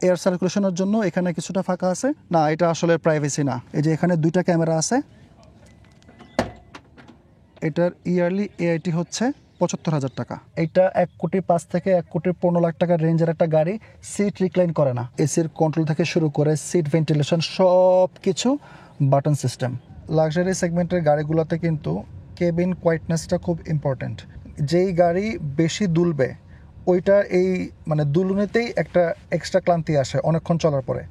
Air সার্কুলেশনের জন্য এখানে কিছুটা ফাঁকা আছে। না, এটা আসলে প্রাইভেসি না। এই যে এখানে দুইটা ক্যামেরা আছে। এটার ইয়ারলি এআইটি হচ্ছে ৭৫,০০০ টাকা। এটা ১,৫,০০,০০০ থেকে ১,১৫,০০,০০০ টাকার রেঞ্জের একটা গাড়ি। সিট রিক্লাইন করে না, এসির কন্ট্রোল থেকে শুরু করে সিট ভেন্টিলেশন সব কিছু বাটন সিস্টেম। লাক্সারি সেগমেন্টের গাড়িগুলোতে কিন্তু কেবিন কোয়াইটনেসটা খুব ইম্পর্ট্যান্ট। যেই গাড়ি বেশি দুলবে ওইটা এই মানে দুলুনিতেই একটা এক্সট্রা ক্লান্তি আসে অনেকক্ষণ চলার পরে।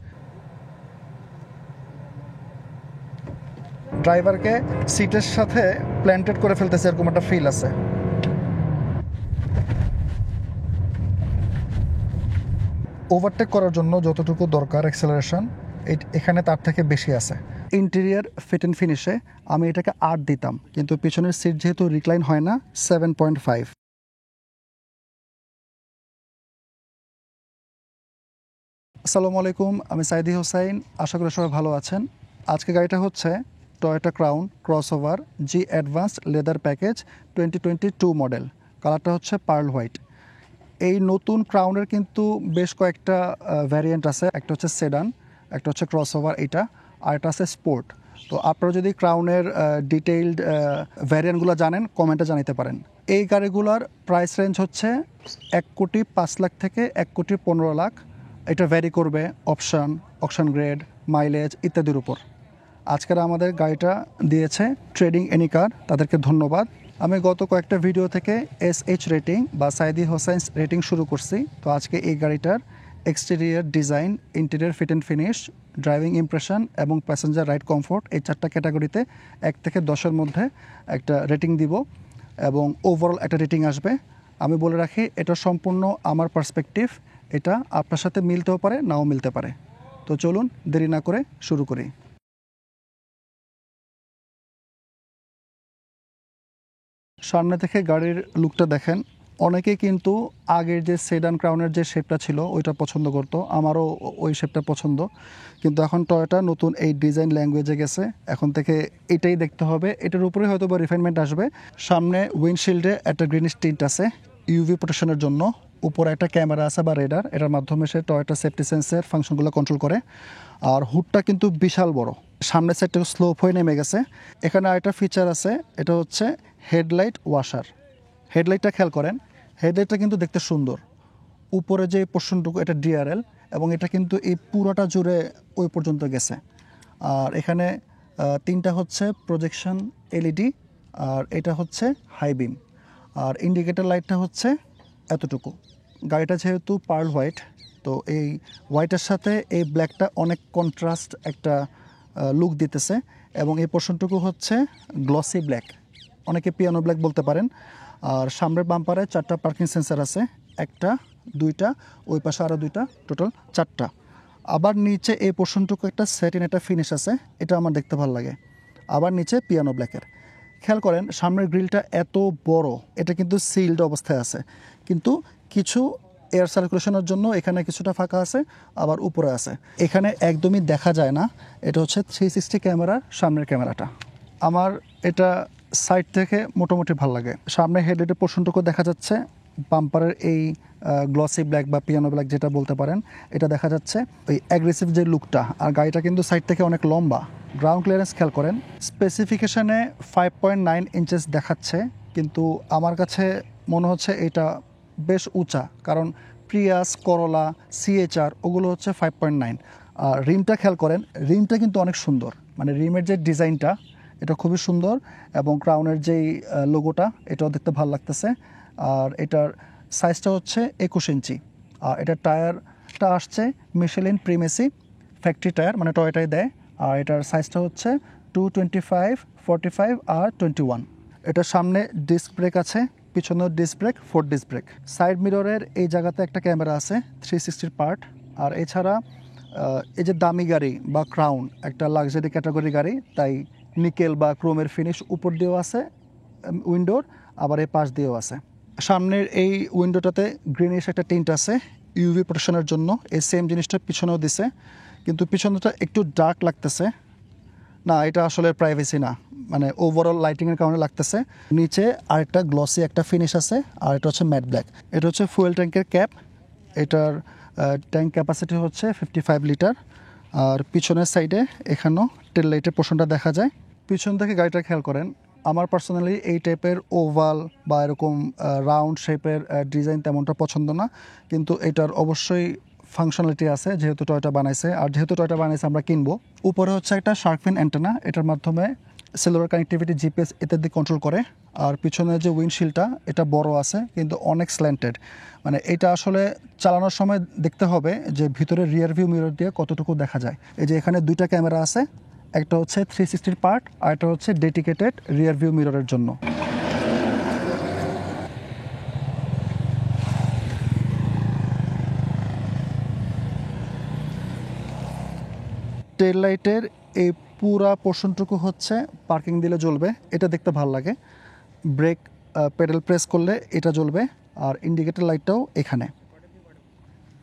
ড্রাইভারকে সিটের সাথে প্ল্যান্টেড করে ফেলতেছে এরকম একটা ফিল আছে। ওভারটেক করার জন্য যতটুকু দরকার অ্যাক্সেলারেশন এখানে তার থেকে বেশি আছে। ইন্টেরিয়ার ফিট অ্যান্ড ফিনিশে আমি এটাকে ৮ দিতাম, কিন্তু পিছনের সিট যেহেতু রিক্লাইন হয় না, 7.5। আসসালামু আলাইকুম, আমি সাইদি হোসাইন। আশা করি সবাই ভালো আছেন। আজকে গাড়িটা হচ্ছে টয়োটা ক্রাউন ক্রসওভার জি অ্যাডভান্সড লেদার প্যাকেজ 2022 মডেল। কালারটা হচ্ছে পার্ল হোয়াইট। এই নতুন ক্রাউনের কিন্তু বেশ কয়েকটা ভ্যারিয়েন্ট আছে। একটা হচ্ছে সেডান, একটা হচ্ছে ক্রসওভার এটা, আর একটা আছে স্পোর্ট। তো আপনারা যদি ক্রাউনের ডিটেইলড ভ্যারিয়েন্টগুলো জানেন কমেন্টে জানাতে পারেন। এই গাড়িগুলোর প্রাইস রেঞ্জ হচ্ছে ১,৫,০০,০০০ থেকে ১,১৫,০০,০০০। এটা ভ্যারি করবে অপশন গ্রেড, মাইলেজ ইত্যাদির উপর। আজকের আমাদের গাড়িটা দিয়েছে ট্রেডিং এনি কার, তাদেরকে ধন্যবাদ। আমি গত কয়েকটা ভিডিও থেকে SH রেটিং বা সাইদি হোসাইন্স রেটিং শুরু করছি। তো আজকে এই গাড়িটার exterior design, interior fit and finish, driving impression এবং প্যাসেঞ্জার রাইড কমফোর্ট, এই 4টা ক্যাটাগরিতে 1 থেকে 10-এর মধ্যে একটা রেটিং দিব এবং ওভারঅল একটা রেটিং আসবে। আমি বলে রাখি, এটা সম্পূর্ণ আমার পার্সপেক্টিভ। এটা আপনার সাথে মিলতেও পারে, নাও মিলতে পারে। তো চলুন দেরি না করে শুরু করি। সামনে থেকে গাড়ির লুকটা দেখেন। অনেকেই কিন্তু আগের যে সেডান ক্রাউনের যে শেপটা ছিল ওইটা পছন্দ করতো, আমারও ওই শেপটা পছন্দ। কিন্তু এখন টয়োটা নতুন এই ডিজাইন ল্যাঙ্গুয়েজে গেছে, এখন থেকে এটাই দেখতে হবে। এটার উপরে হয়তো বা রিফাইনমেন্ট আসবে। সামনে উইন্ডশিল্ডে একটা গ্রিনিশ টিন্ট আছে ইউভি প্রোটেকশনের জন্য। উপরে একটা ক্যামেরা আছে বা রেডার, এটার মাধ্যমে সে টয়োটা সেফটি সেন্সের ফাংশনগুলো কন্ট্রোল করে। আর হুডটা কিন্তু বিশাল বড়, সামনের সাইডটা স্লোপ হয়ে নেমে গেছে। এখানে আরেকটা ফিচার আছে, এটা হচ্ছে হেডলাইট ওয়াশার। হেডলাইটটা খেয়াল করেন, হেডলাইটটা কিন্তু দেখতে সুন্দর। উপরে যে পোর্শনটুকু এটা ডিআরএল এবং এটা কিন্তু এই পুরোটা জুড়ে ওই পর্যন্ত গেছে। আর এখানে 3টা হচ্ছে প্রজেকশন এলইডি, আর এটা হচ্ছে হাই বিম। আর ইন্ডিকেটর লাইটটা হচ্ছে এতটুকু। গাড়িটা যেহেতু পার্ল হোয়াইট, তো এই হোয়াইটের সাথে এই ব্ল্যাকটা অনেক কন্ট্রাস্ট একটা লুক দিতেছে। এবং এই পোর্শনটুকু হচ্ছে গ্লসি ব্ল্যাক, অনেকে পিয়ানো ব্ল্যাক বলতে পারেন। আর সামনের বাম্পারে 4টা পার্কিং সেন্সার আছে, 1টা 2টা, ওই পাশে আরও 2টা, টোটাল 4টা। আবার নিচে এই পোর্শনটুকু একটা সেটিন একটা ফিনিশ আছে, এটা আমার দেখতে ভালো লাগে। আবার নিচে পিয়ানো ব্ল্যাকের। খেয়াল করেন সামনের গ্রিলটা এত বড়, এটা কিন্তু সিলড অবস্থায় আছে, কিন্তু কিছু এয়ার সার্কুলেশনের জন্য এখানে কিছুটা ফাঁকা আছে, আবার উপরে আছে। এখানে একদমই দেখা যায় না। এটা হচ্ছে 360 ক্যামেরার সামনের ক্যামেরাটা। আমার এটা সাইড থেকে মোটামুটি ভালো লাগে। সামনে হেডলাইটের পোর্শনটুকু দেখা যাচ্ছে, বাম্পারের এই গ্লসি ব্ল্যাক বা পিয়ানো ব্ল্যাক যেটা বলতে পারেন, এটা দেখা যাচ্ছে ওই অ্যাগ্রেসিভ যে লুকটা। আর গাড়িটা কিন্তু সাইড থেকে অনেক লম্বা। গ্রাউন্ড ক্লিয়ারেন্স খেয়াল করেন, স্পেসিফিকেশনে 5.9 ইঞ্চেস দেখাচ্ছে, কিন্তু আমার কাছে মনে হচ্ছে এটা বেশ উঁচা, কারণ প্রিয়াস, করোলা, সিএচআর ওগুলো হচ্ছে 5.9। আর রিমটা খেয়াল করেন, রিমটা কিন্তু অনেক সুন্দর, মানে রিমের যে ডিজাইনটা এটা খুবই সুন্দর। এবং ক্রাউনের যেই লোগোটা এটাও দেখতে ভালো লাগতেছে। আর এটার সাইজটা হচ্ছে 21 ইঞ্চি। আর এটার টায়ারটা আসছে মিশেলিন প্রিমেসি ফ্যাক্টরি টায়ার, মানে টয়োটাই দেয়। আর এটার সাইজটা হচ্ছে 225, 45 আর 21। এটার সামনে ডিস্ক ব্রেক আছে, পিছনেও disc brake, 4 disc brake. Side মিররের এই জায়গাতে একটা ক্যামেরা আছে, 360 পার্ট। আর এছাড়া এই যে দামি গাড়ি বা ক্রাউন একটা লাক্সারি ক্যাটাগরি গাড়ি, তাই নিকেল বা ক্রোমের ফিনিশ উপর দিয়েও আছে উইন্ডোর, আবার এই পাশ দিয়েও আছে। সামনের এই উইন্ডোটাতে গ্রিনিশ একটা টিন্ট আছে ইউভি প্রোটেকশনের জন্য। এই সেম জিনিসটা পিছনেও দিছে, কিন্তু পিছনেটা একটু ডার্ক লাগতেছে। না, এটা আসলে প্রাইভেসি না, মানে ওভারঅল লাইটিংয়ের কারণে লাগতেছে। নিচে আরেকটা গ্লসি একটা ফিনিশ আছে, আর এটা হচ্ছে ম্যাট ব্ল্যাক। এটা হচ্ছে ফুয়েল ট্যাঙ্কের ক্যাপ। এটার ট্যাঙ্ক ক্যাপাসিটি হচ্ছে 55 লিটার। আর পিছনের সাইডে এখানেও টেল লাইটের পোর্শনটা দেখা যায়। পিছন থেকে গাড়িটা খেয়াল করেন, আমার পার্সোনালি এই টাইপের ওভাল বা এরকম রাউন্ড শেপের ডিজাইন তেমনটা পছন্দ না, কিন্তু এটার অবশ্যই ফাংশনালিটি আছে যেহেতু টয়োটা বানাইছে, আর যেহেতু টয়োটা বানাইছে আমরা কিনবো। উপরে হচ্ছে একটা শার্ক ফিন অ্যান্টেনা, এটার মাধ্যমে সেলুলার কানেক্টিভিটি, জিপিএস ইত্যাদি কন্ট্রোল করে। আর পিছনে যে উইন্ডশিল্ডটা এটা বড় আছে কিন্তু অনেক স্ল্যান্টেড, মানে এটা আসলে চালানোর সময় দেখতে হবে যে ভিতরে রিয়ার ভিউ মিরর দিয়ে কতটুকু দেখা যায়। এই যে এখানে দুইটা ক্যামেরা আছে, একটা হচ্ছে 360 পার্ট আর একটা হচ্ছে ডেডিকেটেড রিয়ার ভিউ মিররের জন্য। টেল লাইটের এই পুরা পোর্শনটুকু হচ্ছে পার্কিং দিলে জ্বলবে, এটা দেখতে ভালো লাগে। ব্রেক পেডাল প্রেস করলে এটা জ্বলবে। আর ইন্ডিকেটর লাইটটাও এখানে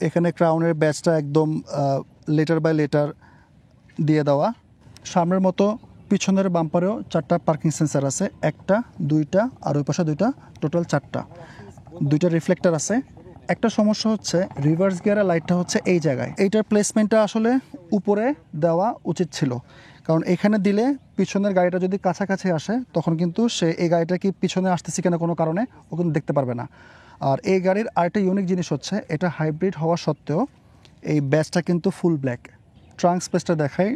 এখানে ক্রাউনের ব্যাচটা একদম লেটার বাই লেটার দিয়ে দেওয়া। সামনের মতো পিছনের বাম্পারেও 4টা পার্কিং সেন্সার আছে, একটা, দুইটা আর ওই পাশে দুইটা, টোটাল 4টা। দুইটা রিফ্লেক্টর আছে। একটা সমস্যা হচ্ছে রিভার্স গিয়ারের লাইটটা হচ্ছে এই জায়গায়, এইটার প্লেসমেন্টটা আসলে উপরে দেওয়া উচিত ছিল, কারণ এখানে দিলে পিছনের গাড়িটা যদি কাছাকাছি আসে তখন কিন্তু সে এই গাড়িটা কি পিছনে আসতেছে কিনা কোনো কারণে ও কিন্তু দেখতে পারবে না। আর এই গাড়ির আরেকটা ইউনিক জিনিস হচ্ছে এটা হাইব্রিড হওয়া সত্ত্বেও এই ব্যাচটা কিন্তু ফুল ব্ল্যাক। ট্রাঙ্ক স্পেসটা দেখাই,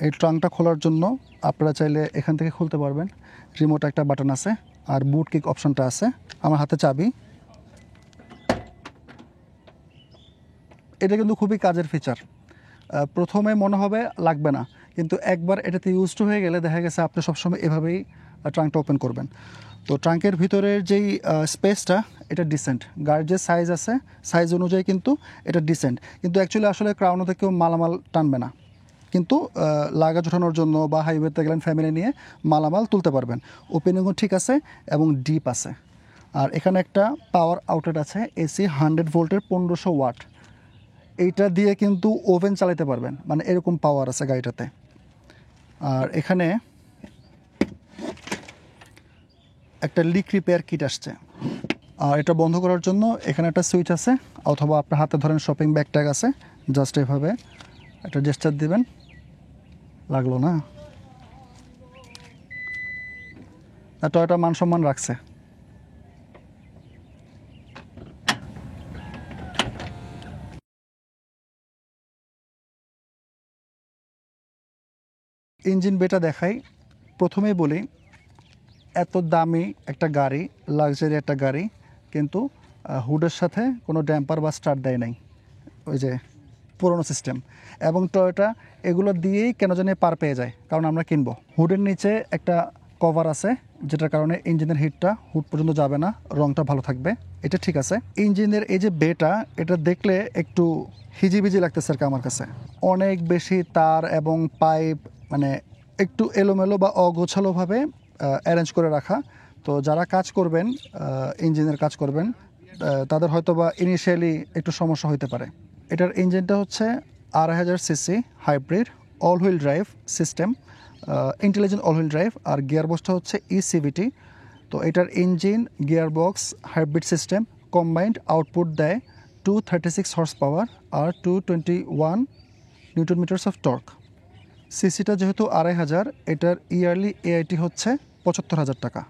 এই ট্রাঙ্কটা খোলার জন্য আপনারা চাইলে এখান থেকে খুলতে পারবেন। রিমোট একটা বাটন আছে আর বুট কিক অপশনটা আছে। আমার হাতে চাবি। এটা কিন্তু খুবই কাজের ফিচার। প্রথমে মনে হবে লাগবে না, কিন্তু একবার এটাতে ইউজ টু হয়ে গেলে দেখা গেছে আপনি সবসময় এভাবেই ট্রাঙ্কটা ওপেন করবেন। তো ট্রাঙ্কের ভিতরের যেই স্পেসটা এটা ডিসেন্ট, গাড়ির যে সাইজ আছে সাইজ অনুযায়ী কিন্তু এটা ডিসেন্ট, কিন্তু অ্যাকচুয়ালি আসলে ক্রাউনে কেউ মালামাল টানবে না, কিন্তু লাগেজ ওঠানোর জন্য বা হাইওয়েতে গেলেন ফ্যামিলি নিয়ে মালামাল তুলতে পারবেন। ওপেনিংও ঠিক আছে এবং ডিপ আছে। আর এখানে একটা পাওয়ার আউটলেট আছে, এসি 100 ভোল্টের 1500 ওয়াট। এইটা দিয়ে কিন্তু ওভেন চালাতে পারবেন, মানে এরকম পাওয়ার আছে গাড়িটাতে। আর এখানে একটা লিক রিপেয়ার কিট আসছে। আর এটা বন্ধ করার জন্য এখানে একটা সুইচ আছে, অথবা আপনার হাতে ধরেন শপিং ব্যাগ ট্যাগ আছে, জাস্ট এভাবে একটা জেস্টার দিবেন। লাগলো না, টয়োটা মান সম্মান রাখছে। ইঞ্জিন বেটা দেখাই। প্রথমেই বলি, এত দামি একটা গাড়ি, লাক্সারি একটা গাড়ি, কিন্তু হুডের সাথে কোনো ড্যাম্পার বা স্টার্ট দেয় নাই, ওই যে পুরোনো সিস্টেম। এবং টয়োটা এগুলো দিয়েই কেন জানি পার পেয়ে যায়, কারণ আমরা কিনবো। হুডের নিচে একটা কভার আছে যেটার কারণে ইঞ্জিনের হিটটা হুড পর্যন্ত যাবে না, রংটা ভালো থাকবে, এটা ঠিক আছে। ইঞ্জিনের এই যে বেটা, এটা দেখলে একটু হিজিবিজি লাগতেছে আর কি আমার কাছে। অনেক বেশি তার এবং পাইপ, মানে একটু এলোমেলো বা অগোছালোভাবে অ্যারেঞ্জ করে রাখা। তো যারা কাজ করবেন, ইঞ্জিনের কাজ করবেন, তাদের হয়তো বা ইনিশিয়ালি একটু সমস্যা হতে পারে। এটার ইঞ্জিনটা হচ্ছে 2500 CC hybrid all wheel drive system, intelligent all wheel drive. আর গিয়ারবক্সটা হচ্ছে ইসিভিটি। তো এটার engine, gearbox, hybrid system combined output দেয় 236 হর্স পাওয়ার আর 221 নিউটন মিটার্স অফ টর্ক। সিসিটা যেহেতু 2500, এটার ইয়ারলি এআইটি হচ্ছে 75,000 টাকা।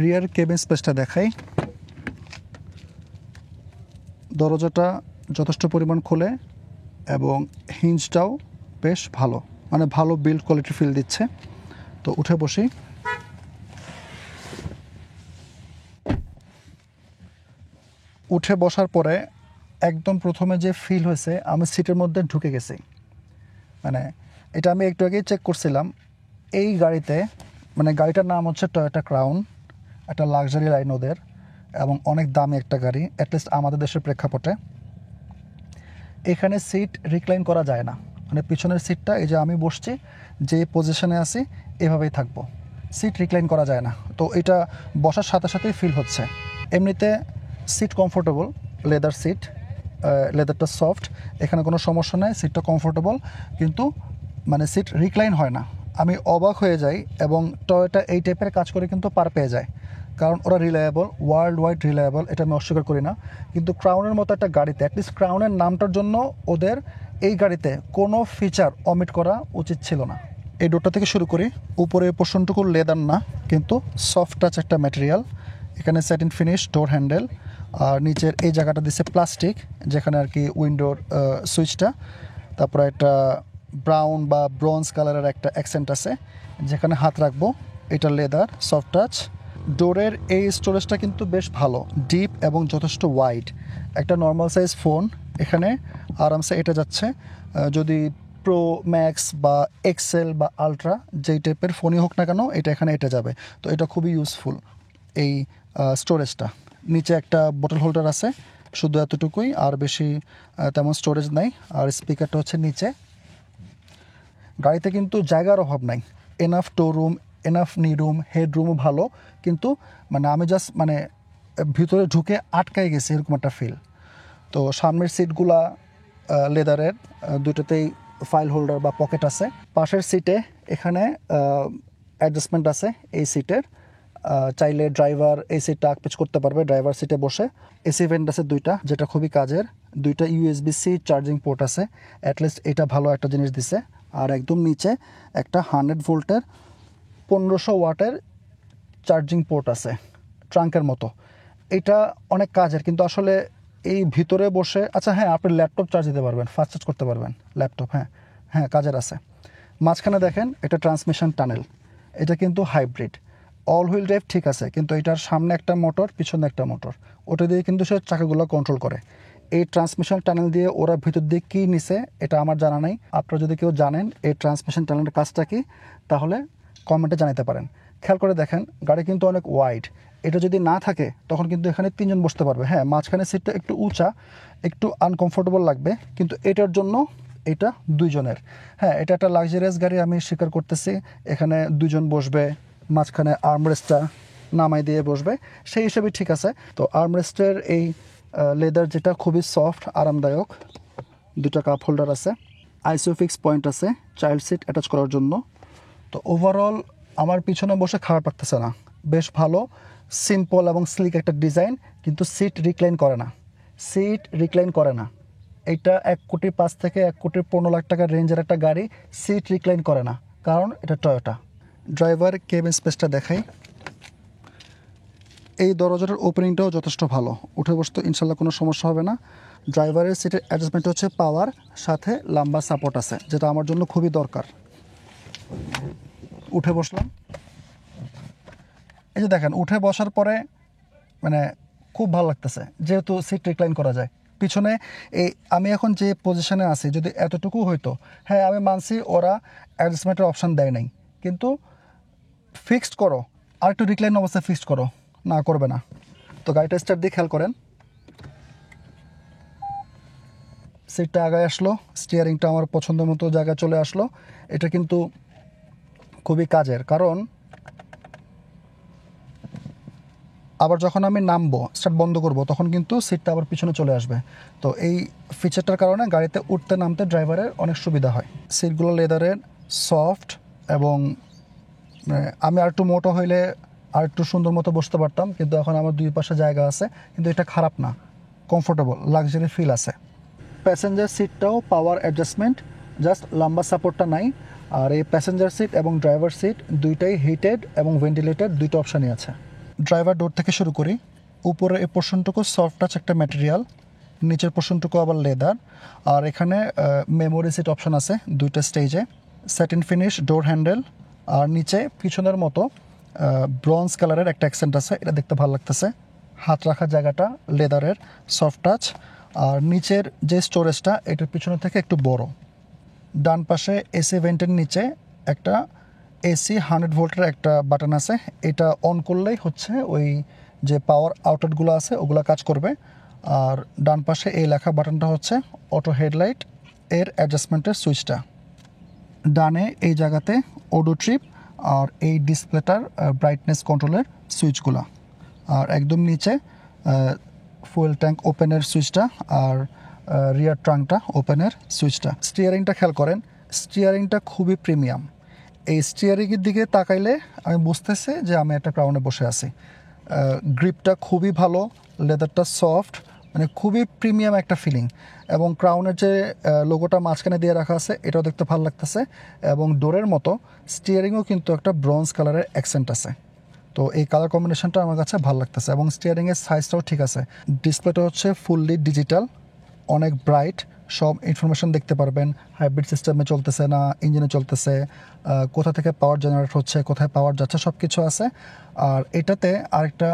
রিয়ার কেবিন স্পেসটা দেখাই। দরজাটা যথেষ্ট পরিমাণ খোলে এবং হিঞ্জটাও বেশ ভালো, মানে ভালো বিল্ড কোয়ালিটি ফিল দিচ্ছে। তো উঠে বসি। উঠে বসার পরে একদম প্রথমে যে ফিল হয়েছে, আমি সিটের মধ্যে ঢুকে গেছি। মানে এটা আমি একটু আগেই চেক করছিলাম। এই গাড়িতে, মানে গাড়িটার নাম হচ্ছে টয়োটা ক্রাউন, একটা লাক্সারি লাইন ওদের, এবং অনেক দামি একটা গাড়ি, অ্যাটলিস্ট আমাদের দেশের প্রেক্ষাপটে। এখানে সিট রিক্লাইন করা যায় না, মানে পিছনের সিটটা, এই যে আমি বসছি যে পজিশনে আছি এভাবেই থাকবো, সিট রিক্লাইন করা যায় না। তো এটা বসার সাথে সাথেই ফিল হচ্ছে। এমনিতে সিট কমফোর্টেবল, লেদার সিট, লেদারটা সফট, এখানে কোনো সমস্যা নেই, সিটটা কমফোর্টেবল, কিন্তু মানে সিট রিক্লাইন হয় না। আমি অবাক হয়ে যাই, এবং টয়োটা এই টাইপের কাজ করে কিন্তু পার পেয়ে যায়। কারণ ওরা রিলায়েবল, ওয়ার্ল্ড ওয়াইড রিলায়েবল, এটা আমি অস্বীকার করি না। কিন্তু ক্রাউনের মতো একটা গাড়িতে অ্যাটলিস্ট ক্রাউনের নামটার জন্য ওদের এই গাড়িতে কোনো ফিচার অমিট করা উচিত ছিল না। এই ডোরটা থেকে শুরু করি। উপরে পোর্শনটুকু লেদার না, কিন্তু সফট টাচ একটা ম্যাটেরিয়াল। এখানে স্যাটিন ফিনিশ ডোর হ্যান্ডেল, আর নিচের এই জায়গাটা দিচ্ছে প্লাস্টিক, যেখানে আর কি উইন্ডোর সুইচটা। তারপরে একটা ব্রাউন বা ব্রোঞ্জ কালারের একটা অ্যাকসেন্ট আছে যেখানে হাত রাখবো, এটা লেদার সফট টাচ। ডোরের এই স্টোরেজটা কিন্তু বেশ ভালো, ডিপ এবং যথেষ্ট ওয়াইড। একটা নর্মাল সাইজ ফোন এখানে আরামসে এটা যাচ্ছে। যদি প্রো ম্যাক্স বা এক্সেল বা আলট্রা যেই টাইপের ফোনই হোক না কেন, এটা এখানে এটা যাবে। তো এটা খুবই ইউজফুল এই স্টোরেজটা। নিচে একটা বোতল হোল্ডার আছে, শুধু এতটুকুই, আর বেশি তেমন স্টোরেজ নাই। আর স্পিকারটা হচ্ছে নিচে। গাড়িতে কিন্তু জায়গার অভাব নাই, এনাফ টো রুম, এনাফ নি রুম, হেড রুমও ভালো। কিন্তু মানে আমি জাস্ট মানে ভিতরে ঢুকে আটকাই গেছি এরকম একটা ফিল। তো সামনের সিটগুলা লেদারের, দুটোতেই ফাইল হোল্ডার বা পকেট আছে। পাশের সিটে এখানে অ্যাডজাস্টমেন্ট আছে এই সিটের। চাইলে ড্রাইভার এই সিটটা আকপিচ করতে পারবে ড্রাইভার সিটে বসে। এসি ভেন্ট আছে দুইটা, যেটা খুবই কাজের। দুইটা USB-C চার্জিং পোর্ট আছে, অ্যাটলিস্ট এটা ভালো একটা জিনিস দিছে। আর একদম নিচে একটা 100 ভোল্টের 1500 ওয়াটের চার্জিং পোর্ট আছে, ট্রাঙ্কের মতো। এটা অনেক কাজের, কিন্তু আসলে এই ভিতরে বসে, আচ্ছা হ্যাঁ, আপনি ল্যাপটপ চার্জ দিতে পারবেন, ফাস্ট চার্জ করতে পারবেন ল্যাপটপ, হ্যাঁ হ্যাঁ, কাজের আছে। মাঝখানে দেখেন এটা ট্রান্সমিশন টানেল, এটা কিন্তু হাইব্রিড। অল হুইল ড্রাইভ ঠিক আছে, কিন্তু এটার সামনে একটা মোটর, পিছনে একটা মোটর, ওটা দিয়ে কিন্তু সে চাকাগুলো কন্ট্রোল করে। এই ট্রান্সমিশন টানেল দিয়ে ওরা ভিতর দিয়ে কী নিছে এটা আমার জানা নাই। আপনারা যদি কেউ জানেন এই ট্রান্সমিশন টানেলের কাজটা কি, তাহলে কমেন্টে জানাতে পারেন। খেয়াল করে দেখেন গাড়ি কিন্তু অনেক ওয়াইড। এটা যদি না থাকে তখন কিন্তু এখানে 3 জন বসতে পারবে। হ্যাঁ, মাঝখানে সিটটা একটু উঁচা, একটু আনকমফোর্টেবল লাগবে, কিন্তু এটার জন্য এটা 2 জনের। হ্যাঁ, এটা একটা লাক্সারিয়াস গাড়ি, আমি স্বীকার করতেছি। এখানে 2 জন বসবে, মাঝখানে আর্মরেস্টটা নামাই দিয়ে বসবে, সেই হিসেবে ঠিক আছে। তো আর্মরেস্টের এই লেদার যেটা খুবই সফট, আরামদায়ক। 2টা কাপ হোল্ডার আছে, আইসোফিক্স পয়েন্ট আছে চাইল্ড সিট অ্যাটাচ করার জন্য। তো ওভারঅল আমার পিছনে বসে খারাপ লাগতেছে না, বেশ ভালো, সিম্পল এবং স্লিক একটা ডিজাইন। কিন্তু সিট রিক্লাইন করে না, সিট রিক্লাইন করে না। এটা 1,05,00,000 থেকে 1,15,00,000 টাকার রেঞ্জের একটা গাড়ি, সিট রিক্লাইন করে না, কারণ এটা টয়োটা। ড্রাইভার কেবিন স্পেসটা দেখাই। এই দরজাটার ওপেনিংটাও যথেষ্ট ভালো, উঠে বসতে ইনশাল্লাহ কোনো সমস্যা হবে না। ড্রাইভারের সিটের অ্যাডজাস্টমেন্ট হচ্ছে পাওয়ার, সাথে লম্বা সাপোর্ট আছে, যেটা আমার জন্য খুবই দরকার। উঠে বসলাম, এই যে দেখেন উঠে বসার পরে মানে খুব ভালো লাগতেছে, যেহেতু সিট রিক্লাইন করা যায়। পিছনে এই আমি এখন যে পজিশনে আছি, যদি এতটুকু হইতো, হ্যাঁ আমি মানছি ওরা অ্যাডজাস্টমেন্টের অপশান দেয় নাই, কিন্তু ফিক্সড করো, আর একটু রিক্লাইন অবস্থায় ফিক্সড করো, না করবে না। তো গাড়িটা স্টার্ট দিয়ে খেয়াল করেন, সিটটা আগায় আসলো, স্টিয়ারিংটা আমার পছন্দ মতো জায়গায় চলে আসলো। এটা কিন্তু খুবই কাজের, কারণ আবার যখন আমি নামবো, স্টার্ট বন্ধ করব, তখন কিন্তু সিটটা আবার পিছনে চলে আসবে। তো এই ফিচারটার কারণে গাড়িতে উঠতে নামতে ড্রাইভারের অনেক সুবিধা হয়। সিটগুলো লেদারের, সফট, এবং আমি আর একটু মোটো হইলে আর একটু সুন্দর মতো বসতে পারতাম, কিন্তু এখন আমার 2 পাশে জায়গা আছে। কিন্তু এটা খারাপ না, কমফোর্টেবল, লাক্সারি ফিল আছে। প্যাসেঞ্জার সিটটাও পাওয়ার অ্যাডজাস্টমেন্ট, জাস্ট লম্বা সাপোর্টটা নাই। আর এই প্যাসেঞ্জার সিট এবং ড্রাইভার সিট দুইটাই হিটেড এবং ভেন্টিলেটেড, 2টা অপশানই আছে। ড্রাইভার ডোর থেকে শুরু করি। উপরে এই পোর্শনটুকু সফট টাচ একটা ম্যাটেরিয়াল, নিচের পোর্শনটুকু আবার লেদার। আর এখানে মেমোরি সিট অপশান আছে 2টা স্টেজে। স্যাটিন ফিনিশ ডোর হ্যান্ডেল, আর নিচে পিছনের মতো ব্রোঞ্জ কালারের একটা অ্যাকসেন্ট আছে, এটা দেখতে ভালো লাগতেছে। হাত রাখার জায়গাটা লেদারের, সফট টাচ। আর নিচের যে স্টোরেজটা, এটার পিছনে থেকে একটু বড়। ডান পাশে এসি ভেন্টের নিচে একটা এসি 100 ভোল্টের একটা বাটন আছে, এটা অন করলেই হচ্ছে ওই যে পাওয়ার আউটলেটগুলো আছে ওগুলো কাজ করবে। আর ডান পাশে এই লেখা বাটনটা হচ্ছে অটো হেডলাইট এর অ্যাডজাস্টমেন্টের সুইচটা। ডানে এই জায়গাতে অডো ট্রিপ আর এই ডিসপ্লেটার ব্রাইটনেস কন্ট্রোলের সুইচগুলো। আর একদম নিচে ফুয়েল ট্যাঙ্ক ওপেনের সুইচটা, আর রিয়ার ট্রাঙ্কটা ওপেনের সুইচটা। স্টিয়ারিংটা খেয়াল করেন, স্টিয়ারিংটা খুবই প্রিমিয়াম। এই স্টিয়ারিংয়ের দিকে তাকাইলে আমি বুঝতেছি যে আমি একটা ক্রাউনে বসে আছি। গ্রিপটা খুবই ভালো, লেদারটা সফট, মানে খুবই প্রিমিয়াম একটা ফিলিং। এবং ক্রাউনের যে লোগোটা মাঝখানে দিয়ে রাখা আছে এটাও দেখতে ভালো লাগতেছে। এবং ডোরের মতো স্টিয়ারিংও কিন্তু একটা ব্রোঞ্জ কালারের অ্যাকসেন্ট আছে। তো এই কালার কম্বিনেশনটা আমার কাছে ভালো লাগতেছে এবং স্টিয়ারিংয়ের সাইজটাও ঠিক আছে। ডিসপ্লেটা হচ্ছে ফুললি ডিজিটাল, অনেক ব্রাইট, সব ইনফরমেশন দেখতে পারবেন। হাইব্রিড সিস্টেমে চলতেছে না ইঞ্জিনে চলতেছে, কোথা থেকে পাওয়ার জেনারেট হচ্ছে, কোথায় পাওয়ার যাচ্ছে, সব কিছু আছে। আর এটাতে আরেকটা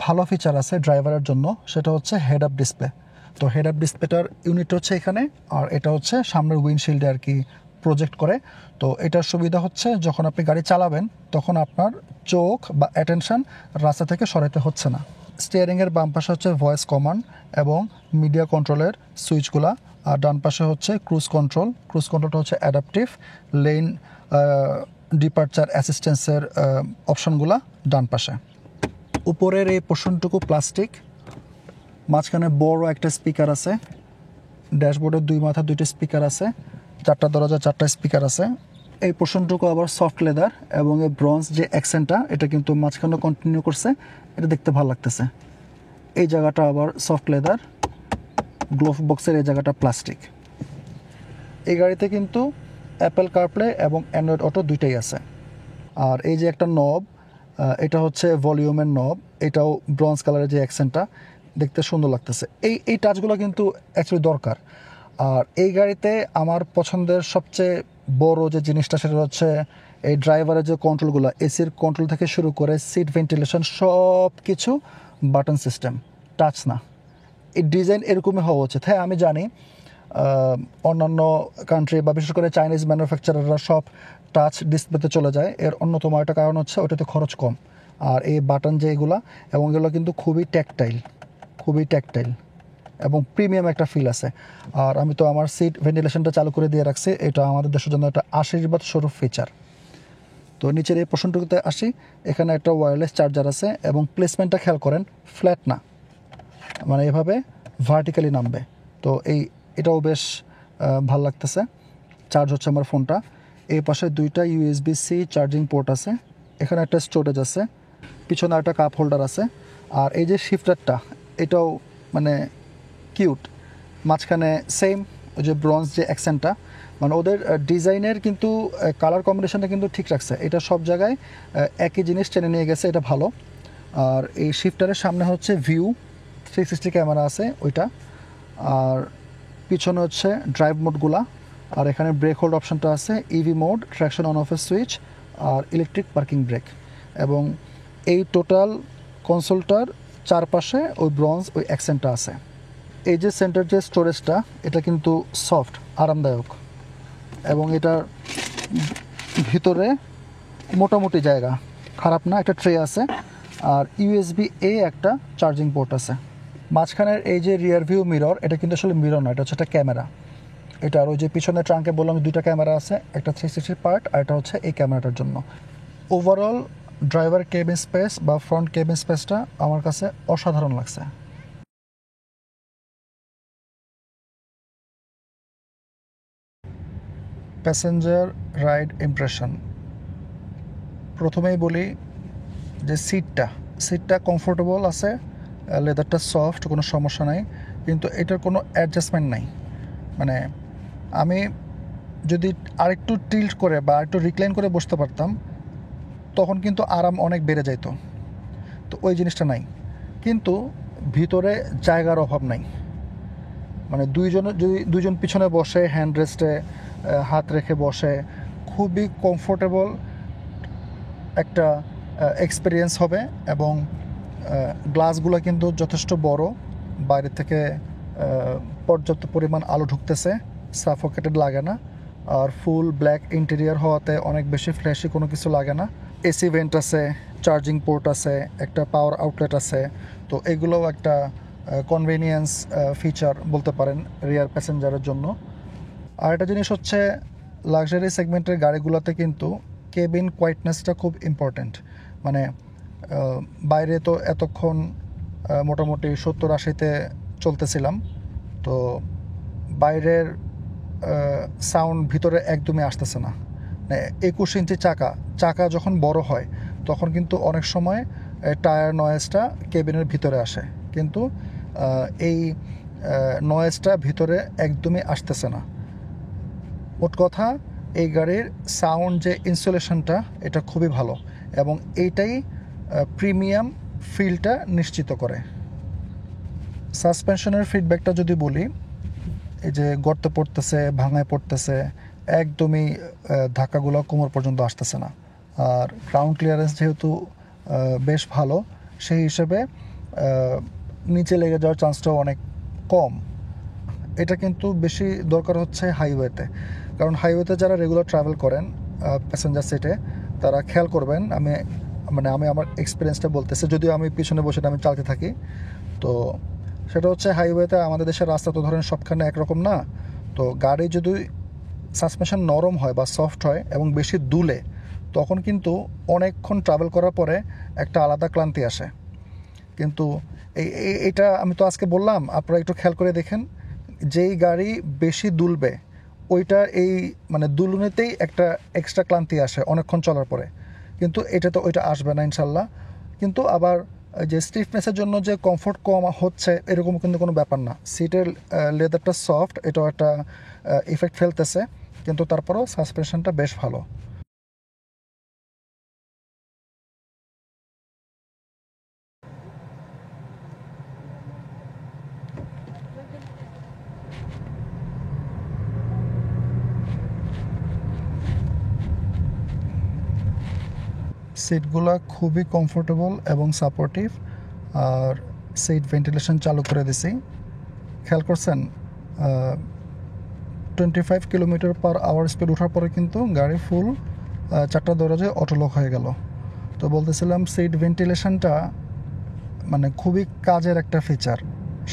ভালো ফিচার আছে ড্রাইভারের জন্য, সেটা হচ্ছে হেড আপ ডিসপ্লে। তো হেড আপ ডিসপ্লেটার ইউনিট হচ্ছে এখানে, আর এটা হচ্ছে সামনের উইন্ডশিল্ডে আর কি প্রজেক্ট করে। তো এটার সুবিধা হচ্ছে যখন আপনি গাড়ি চালাবেন তখন আপনার চোখ বা অ্যাটেনশন রাস্তা থেকে সরাতে হচ্ছে না। স্টিয়ারিংয়ের বাম পাশে হচ্ছে ভয়েস কমান্ড এবং মিডিয়া কন্ট্রোলের সুইচগুলা, আর ডান পাশে হচ্ছে ক্রুজ কন্ট্রোল। ক্রুজ কন্ট্রোলটা হচ্ছে অ্যাডাপটিভ, লেন ডিপারচার অ্যাসিস্ট্যান্সের অপশনগুলা ডান পাশে। উপরের এই পোর্শনটুকু প্লাস্টিক, মাঝখানে বড় একটা স্পিকার আছে, ড্যাশবোর্ডের দুই মাথা দুইটা স্পিকার আছে, চারটা দরজা চারটা স্পিকার আছে। এই পোর্শনটুকু আবার সফট লেদার এবং এই ব্রঞ্জ যে অ্যাকসেন্টটা এটা কিন্তু মাঝখানে কন্টিনিউ করছে, এটা দেখতে ভালো লাগতেছে। এই জায়গাটা আবার সফট লেদার, গ্লোভ বক্সের এই জায়গাটা প্লাস্টিক। এই গাড়িতে কিন্তু অ্যাপেল কারপ্লে এবং অ্যান্ড্রয়েড অটো দুইটাই আছে। আর এই যে একটা নব, এটা হচ্ছে ভলিউমের নব, এটাও ব্রঞ্জ কালারের যে অ্যাকসেন্টটা দেখতে সুন্দর লাগতেছে। এই টাচগুলো কিন্তু অ্যাকচুয়ালি দরকার। আর এই গাড়িতে আমার পছন্দের সবচেয়ে বড় যে জিনিসটা সেটা হচ্ছে এই ড্রাইভারের যে কন্ট্রোলগুলো, এসির কন্ট্রোল থেকে শুরু করে সিট ভেন্টিলেশন সব কিছু বাটন সিস্টেম, টাচ না। এই ডিজাইন এরকমই হওয়া উচিত। হ্যাঁ আমি জানি অন্যান্য কান্ট্রি বা বিশেষ করে চাইনিজ ম্যানুফ্যাকচারাররা সব টাচ ডিসপ্লেতে চলে যায়, এর অন্যতম একটা কারণ হচ্ছে ওটাতে খরচ কম। আর এই বাটন যে এগুলা এবং এগুলো কিন্তু খুবই ট্যাকটাইল এবং প্রিমিয়াম একটা ফিল আছে। আর আমি তো আমার সিট ভেন্টিলেশনটা চালু করে দিয়ে রাখছি, এটা আমাদের দেশের জন্য একটা আশীর্বাদ স্বরূপ ফিচার। তো নিচের এই পোর্শনটুকুতে আসি, এখানে একটা ওয়্যারলেস চার্জার আছে এবং প্লেসমেন্টটা খেয়াল করেন, ফ্ল্যাট না, মানে এভাবে ভার্টিক্যালি নামবে। তো এটাও বেশ ভাল লাগতেছে। চার্জ হচ্ছে আমার ফোনটা। এই পাশে দুইটা USB-C চার্জিং পোর্ট আছে, এখানে একটা স্টোরেজ আছে, পিছনে একটা কাপ হোল্ডার আছে। আর এই যে শিফটারটা এটাও মানে কিউট, মাঝখানে সেম ওই যে ব্রঞ্জ যে অ্যাকসেন্টটা, মানে ওদের ডিজাইনের কিন্তু কালার কম্বিনেশনটা কিন্তু ঠিক রাখছে, এটা সব জায়গায় একই জিনিস টেনে নিয়ে গেছে, এটা ভালো। আর এই শিফটারের সামনে হচ্ছে ভিউ 360 ক্যামেরা আছে ওইটা, আর পিছনে হচ্ছে ড্রাইভ মোডগুলা, আর এখানে ব্রেক হোল্ড অপশনটা আছে, ইভি মোড, ট্র্যাকশন অন অফের সুইচ, আর ইলেকট্রিক পার্কিং ব্রেক। এবং এই টোটাল কনসোলটার চারপাশে ওই ব্রঞ্জ ওই অ্যাকসেন্টটা আছে। এই যে সেন্টার যে স্টোরেজটা এটা কিন্তু সফট, আরামদায়ক, এবং এটার ভিতরে মোটামুটি জায়গা, খারাপ না, একটা ট্রে আছে, আর USB-A একটা চার্জিং পোর্ট আছে। মাঝখানের এই যে রিয়ার ভিউ মিরর, এটা কিন্তু আসলে মিরর না, এটা হচ্ছে একটা ক্যামেরা। এটার ওই যে পিছনে ট্রাঙ্কে বললাম দুইটা ক্যামেরা আছে, একটা 360 পার্ট আর এটা হচ্ছে এই ক্যামেরাটার জন্য। ওভারঅল ড্রাইভার কেবিন স্পেস বা ফ্রন্ট কেবিন স্পেসটা আমার কাছে অসাধারণ লাগছে। প্যাসেঞ্জার রাইড ইমপ্রেশন, প্রথমেই বলি যে সিটটা কমফোর্টেবল আছে, লেদারটা সফট, কোনো সমস্যা নাই, কিন্তু এটার কোনো অ্যাডজাস্টমেন্ট নাই। মানে আমি যদি আরেকটু টিল্ট করে বা একটু রিক্লাইন করে বসতে পারতাম তখন কিন্তু আরাম অনেক বেড়ে যেত, তো ওই জিনিসটা নাই। কিন্তু ভিতরে জায়গার অভাব নাই, মানে যদি দুইজন পিছনে বসে হ্যান্ড রেস্টে হাত রেখে বসে খুবই কমফোর্টেবল একটা এক্সপিরিয়েন্স হবে। এবং গ্লাসগুলো কিন্তু যথেষ্ট বড়, বাইরে থেকে পর্যাপ্ত পরিমাণ আলো ঢুকতেছে, সাফোকেটেড লাগে না। আর ফুল ব্ল্যাক ইন্টেরিয়ার হওয়াতে অনেক বেশি ফ্ল্যাশি কোনো কিছু লাগে না। এসি ভেন্ট আছে, চার্জিং পোর্ট আছে, একটা পাওয়ার আউটলেট আছে, তো এগুলোও একটা কনভেনিয়েন্স ফিচার বলতে পারেন রিয়ার প্যাসেঞ্জারের জন্য। আর একটা জিনিস হচ্ছে লাক্সারি সেগমেন্টের গাড়িগুলোতে কিন্তু কেবিন কোয়াইটনেসটা খুব ইম্পর্ট্যান্ট। মানে বাইরে তো এতক্ষণ মোটামুটি 70-80-তে চলতেছিলাম, তো বাইরের সাউন্ড ভিতরে একদমই আসতেছে না। 21 ইঞ্চি চাকা যখন বড় হয় তখন কিন্তু অনেক সময় টায়ার নয়েজটা কেবিনের ভিতরে আসে, কিন্তু এই নয়েজটা ভিতরে একদমই আসতেছে না। মোট কথা এই গাড়ির সাউন্ড যে ইনসুলেশনটা এটা খুবই ভালো, এবং এইটাই প্রিমিয়াম ফিলটা নিশ্চিত করে। সাসপেনশনের ফিডব্যাকটা যদি বলি, এই যে গর্তে পড়তেছে, ভাঙায় পড়তেছে, একদমই ধাক্কাগুলো কোমর পর্যন্ত আসতেছে না। আর গ্রাউন্ড ক্লিয়ারেন্স যেহেতু বেশ ভালো, সেই হিসেবে নিচে লেগে যাওয়ার চান্সটাও অনেক কম। এটা কিন্তু বেশি দরকার হচ্ছে হাইওয়েতে, কারণ হাইওয়েতে যারা রেগুলার ট্রাভেল করেন প্যাসেঞ্জার সিটে, তারা খেয়াল করবেন, আমি আমার এক্সপিরিয়েন্সটা বলতেছি, যদিও আমি পিছনে বসে আমি চালাতে থাকি। তো সেটা হচ্ছে হাইওয়েতে আমাদের দেশের রাস্তা তো ধরেন সবখানে একরকম না। তো গাড়ি যদি সাসপেনশন নরম হয় বা সফট হয় এবং বেশি দুলে, তখন কিন্তু অনেকক্ষণ ট্রাভেল করার পরে একটা আলাদা ক্লান্তি আসে। কিন্তু এটা আমি তো আজকে বললাম, আপনারা একটু খেয়াল করে দেখেন, যেই গাড়ি বেশি দুলবে ওইটা দুলুনিতেই একটা এক্সট্রা ক্লান্তি আসে অনেকক্ষণ চলার পরে, কিন্তু এটা তো ওইটা আসবে না ইনশাল্লাহ। কিন্তু আবার যে স্টিফনেসের জন্য যে কমফোর্ট কম হচ্ছে এরকম কিন্তু কোনো ব্যাপার না। সিটের লেদারটা সফট, এটাও একটা ইফেক্ট ফেলতেছে, কিন্তু তারপরেও সাসপেনশনটা বেশ ভালো। সিটগুলো খুবই কমফোর্টেবল এবং সাপোর্টিভ, আর সিট ভেন্টিলেশন চালু করে দিছি। খেয়াল করছেন 25 কিলোমিটার/আওয়ার স্পিড ওঠার পরে কিন্তু গাড়ি ফুল 4টা দরজায় অটোলক হয়ে গেল। তো বলতেছিলাম সিট ভেন্টিলেশনটা খুবই কাজের একটা ফিচার।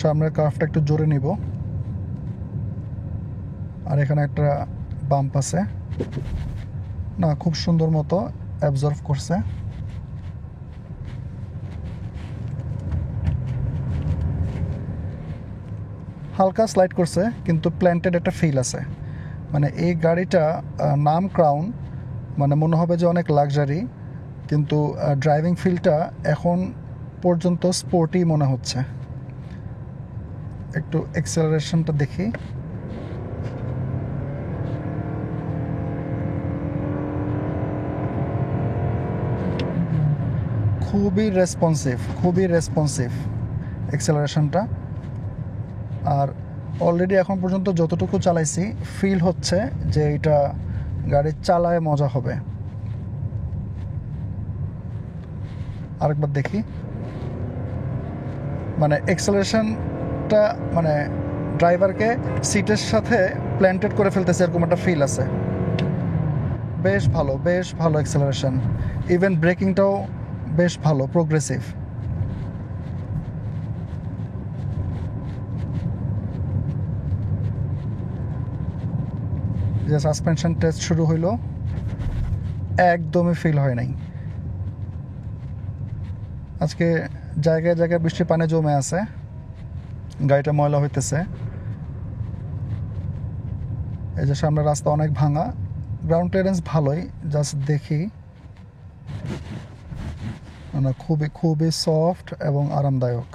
সামনের কার্ভটা একটু জোরে নিব, আর এখানে একটা বাম্প আছে, না খুব সুন্দর মতো অ্যাবজর্ভ করছে। হালকা স্লাইড করছে, কিন্তু প্ল্যান্টেড একটা ফিল আছে। এই গাড়িটা নাম ক্রাউন, মনে হবে যে অনেক লাক্সারি, কিন্তু ড্রাইভিং ফিলটা এখন পর্যন্ত স্পোর্টি মনে হচ্ছে। একটু অ্যাক্সেলারেশনটা দেখি, খুবই রেসপন্সিভ অ্যাক্সেলারেশনটা। আর অলরেডি এখন পর্যন্ত যতটুকু চালাইছি ফিল হচ্ছে যে এটা গাড়ি চালায় মজা হবে। আরেকবার দেখি, অ্যাক্সেলারেশনটা ড্রাইভারকে সিটের সাথে প্ল্যান্টেড করে ফেলতেছে, এরকম একটা ফিল আছে। বেশ ভালো অ্যাক্সেলারেশন। ইভেন ব্রেকিংটাও বেশ ভালো, প্রোগ্রেসিভ। যে সাসপেনশন টেস্ট শুরু হইলো, একদমই ফিল হয় নাই। আজকে জায়গায় জায়গায় বৃষ্টির পানি জমে আছে, গাড়িটা ময়লা হইতেছে। এই যে সামনে রাস্তা অনেক ভাঙা, গ্রাউন্ড ক্লিয়ারেন্স ভালোই, জাস্ট দেখি খুবই সফট এবং আরামদায়ক।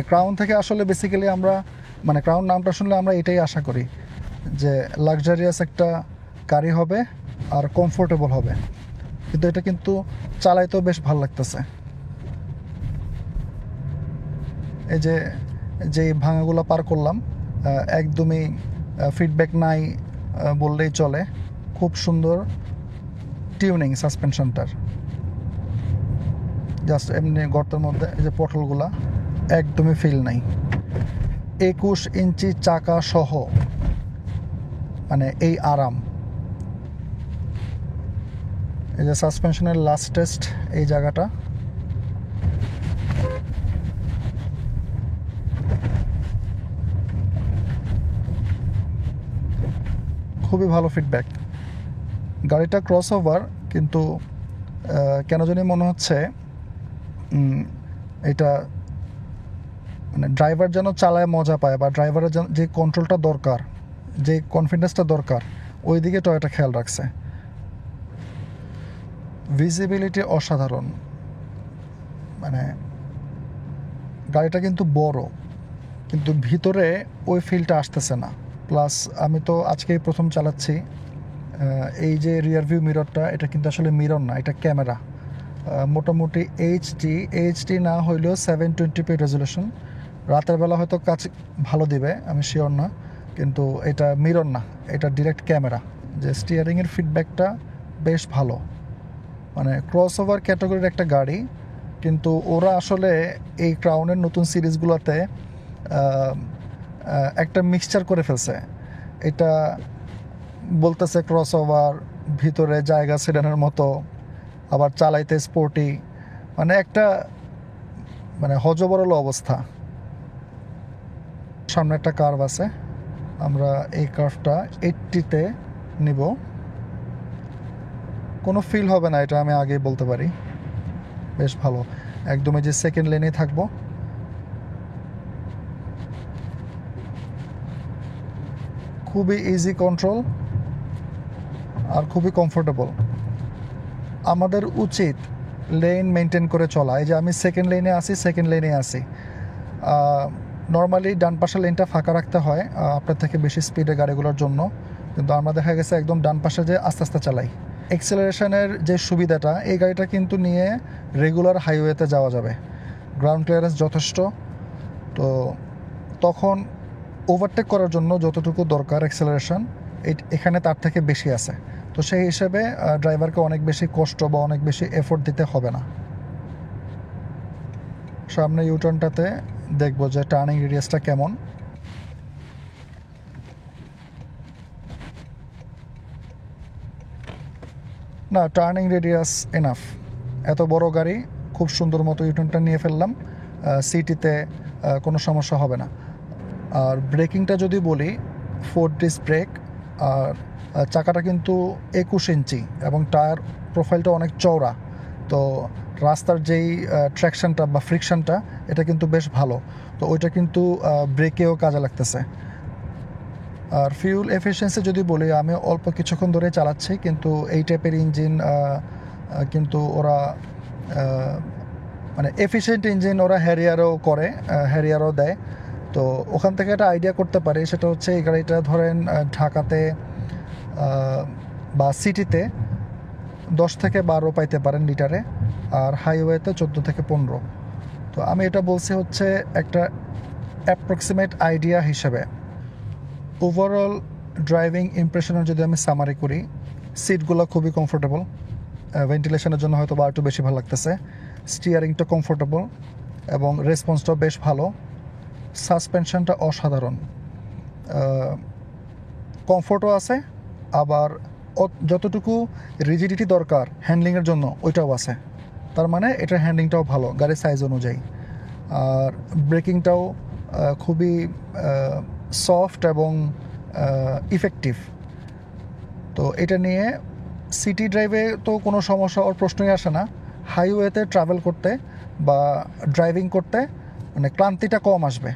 ক্রাউন থেকে আসলে বেসিক্যালি আমরা ক্রাউন নামটা শুনলে আমরা এটাই আশা করি যে লাক্সারিয়াস একটা গাড়ি হবে আর কমফোর্টেবল হবে, কিন্তু এটা কিন্তু চালাইতেও বেশ ভালো লাগতেছে। এই যে ভাঙাগুলো পার করলাম, একদমই ফিডব্যাক নাই বললেই চলে। খুব সুন্দর টিউনিং সাসপেনশনটার, জাস্ট এমনি গর্তের মধ্যে এই যে পটলগুলা একদমই ফিল নাই। 21 ইঞ্চি চাকা সহ এই আরাম। এই যে সাসপেনশনের লাস্ট টেস্ট, এই জায়গাটা খুবই ভালো ফিডব্যাক। গাড়িটা ক্রস ওভার, কিন্তু কেন জানি মনে হচ্ছে এটা ড্রাইভার যেন চালায় মজা পায়, বা ড্রাইভারের যে কন্ট্রোলটা দরকার, যে কনফিডেন্সটা দরকার, ওই দিকে টয়োটা খেয়াল রাখছে। ভিজিবিলিটি অসাধারণ, মানে গাড়িটা কিন্তু বড়, কিন্তু ভিতরে ওই ফিলটা আসতেছে না। প্লাস আমি তো আজকেই প্রথম চালাচ্ছি, এই যে রিয়ার ভিউ মিররটা, এটা কিন্তু আসলে মিরর না, এটা ক্যামেরা। মোটামুটি এইচডি না হইলেও 720p রেজলিউশন। রাতের বেলা হয়তো কাজ ভালো দিবে, আমি শিওর না, কিন্তু এটা মিরর না, এটা ডিরেক্ট ক্যামেরা। যে স্টিয়ারিংয়ের ফিডব্যাকটা বেশ ভালো, মানে ক্রস ওভার ক্যাটাগরির একটা গাড়ি, কিন্তু ওরা আসলে এই ক্রাউনের নতুন সিরিজগুলোতে একটা মিক্সচার করে ফেলছে। এটা বলতেছে ক্রস ওভার, ভিতরে জায়গা সেডানের মতো, আবার চালাইতে স্পোর্টি, মানে একটা মানে হজবরল অবস্থা। সামনে একটা কার্ভ আছে, আমরা এই কার্ভটা 80-তে নিব। কোনো ফিল হবে না, এটা আমি আগেই বলতে পারি। বেশ ভালো, একদমই যে সেকেন্ড লেনেই থাকবো। খুবই ইজি কন্ট্রোল আর খুবই কমফোর্টেবল। আমাদের উচিত লেন মেনটেন করে চলা। এই যে আমি সেকেন্ড লেনে আসি, নর্মালি ডান পাশের লেনটা ফাঁকা রাখতে হয় আপনার থেকে বেশি স্পিডে গাড়িগুলোর জন্য, কিন্তু আমরা দেখা গেছে একদম ডান পাশে যে আস্তে আস্তে চালাই। এক্সেলারেশনের যে সুবিধাটা, এই গাড়িটা কিন্তু নিয়ে রেগুলার হাইওয়েতে যাওয়া যাবে, গ্রাউন্ড ক্লিয়ারেন্স যথেষ্ট। তো তখন ওভারটেক করার জন্য যতটুকু দরকার এক্সেলারেশন, এখানে তার থেকে বেশি আছে। তো সেই হিসেবে ড্রাইভারকে অনেক বেশি কষ্ট বা অনেক বেশি এফোর্ট দিতে হবে না। সামনে ইউটার্নটাতে দেখবো যে টার্নিং রেডিয়াসটা কেমন। না, টার্নিং রেডিয়াস এনাফ। এত বড় গাড়ি খুব সুন্দর মতো ইউটার্নটা নিয়ে ফেললাম, সিটিতে কোনো সমস্যা হবে না। আর ব্রেকিংটা যদি বলি, 4 ডিস্ক ব্রেক, আর চাকাটা কিন্তু 21 ইঞ্চি এবং টায়ার প্রোফাইলটা অনেক চওড়া। তো রাস্তার যেই ট্র্যাকশনটা বা ফ্রিকশনটা, এটা কিন্তু বেশ ভালো। তো ওইটা কিন্তু ব্রেকেও কাজে লাগতেছে। আর ফিউল এফিসিয়েন্সি যদি বলি, আমি অল্প কিছুক্ষণ ধরে চালাচ্ছি, কিন্তু এই টাইপের ইঞ্জিন কিন্তু ওরা মানে এফিসিয়েন্ট ইঞ্জিন ওরা হ্যারিয়ারও দেয়। তো ওখান থেকে একটা আইডিয়া করতে পারি, সেটা হচ্ছে এই গাড়িটা ধরেন ঢাকাতে বা সিটিতে 10 থেকে 12 পাইতে পারেন লিটারে, আর হাইওয়েতে 14 থেকে 15। তো আমি এটা বলছি হচ্ছে একটা অ্যাপ্রক্সিমেট আইডিয়া হিসেবে। ওভারঅল ড্রাইভিং ইমপ্রেশনের যদি আমি সামারি করি, সিটগুলো খুবই কমফোর্টেবল, ভেন্টিলেশনের জন্য হয়তো বা একটু বেশি ভালো লাগতেছে। স্টিয়ারিংটা কমফোর্টেবল এবং রেসপন্সটাও বেশ ভালো। সাসপেনশনটা অসাধারণ, কমফোর্টও আছে, আবার যতটুকু রিজিডিটি দরকার হ্যান্ডলিংয়ের জন্য ওইটাও আছে। তার মানে এটার হ্যান্ডলিংটাও ভালো গাড়ির সাইজ অনুযায়ী। আর ব্রেকিংটাও খুবই সফট এবং ইফেক্টিভ। তো এটা নিয়ে সিটি ড্রাইভে তো কোনো সমস্যা ওর প্রশ্নই আসে না। হাইওয়েতে ট্রাভেল করতে বা ড্রাইভিং করতে মানে ক্লান্তিটা কম আসবে।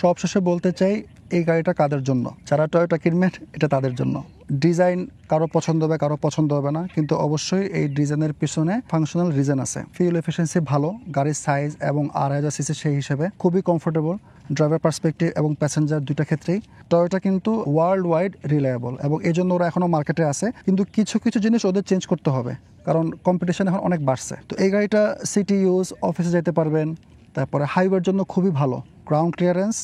সবশেষে বলতে চাই, এই গাড়িটা কাদের জন্য? যারা টয়োটা কিনবেন, এটা তাদের জন্য। ডিজাইন কারো পছন্দ হবে, কারো পছন্দ হবে না, কিন্তু অবশ্যই এই ডিজাইনের পিছনে ফাংশনাল রিজন আছে। ফিউল এফিসিয়েন্সি ভালো, গাড়ির সাইজ এবং 2500 সিসি সেই হিসেবে খুবই কমফোর্টেবল ড্রাইভার পার্সপেক্টিভ এবং প্যাসেঞ্জার দুইটা ক্ষেত্রেই। টয়োটা কিন্তু ওয়ার্ল্ড ওয়াইড রিলায়েবল এবং এই জন্য ওরা এখনও মার্কেটে আছে, কিন্তু কিছু কিছু জিনিস ওদের চেঞ্জ করতে হবে, কারণ কম্পিটিশন এখন অনেক বাড়ছে। তো এই গাড়িটা সিটি ইউজ, অফিসে যেতে পারবেন, তারপরে হাইওয়ের জন্য খুবই ভালো। গ্রাউন্ড ক্লিয়ারেন্স,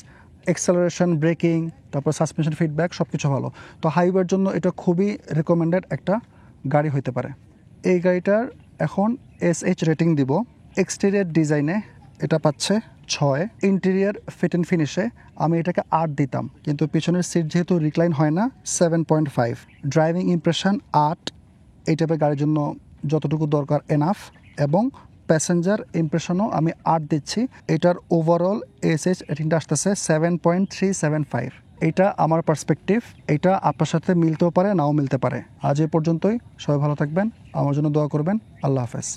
এক্সেলারেশন, ব্রেকিং, তারপর সাসপেনশন ফিডব্যাক সব কিছু ভালো। তো হাইওয়ের জন্য এটা খুবই রেকমেন্ডেড একটা গাড়ি হতে পারে। এই গাড়িটার এখন SH রেটিং দিব। এক্সটেরিয়ার ডিজাইনে এটা পাচ্ছে 6, ইন্টেরিয়ার ফিট অ্যান্ড ফিনিশে আমি এটাকে 8 দিতাম, কিন্তু পিছনের সিট যেহেতু রিক্লাইন হয় না, 7.5। ড্রাইভিং ইমপ্রেশন 8, এই টাইপের গাড়ির জন্য যতটুকু দরকার এনাফ, এবং প্যাসেঞ্জার ইমপ্রেশনও আমি 8 দিচ্ছি। এটার ওভারঅল SH রেটিংটা আসতেছে 7.375। এটা আমার পার্সপেক্টিভ, এটা আপনার সাথে মিলতেও পারে, নাও মিলতে পারে। আজ এ পর্যন্তই, সবাই ভালো থাকবেন, আমার জন্য দোয়া করবেন। আল্লাহ হাফেজ।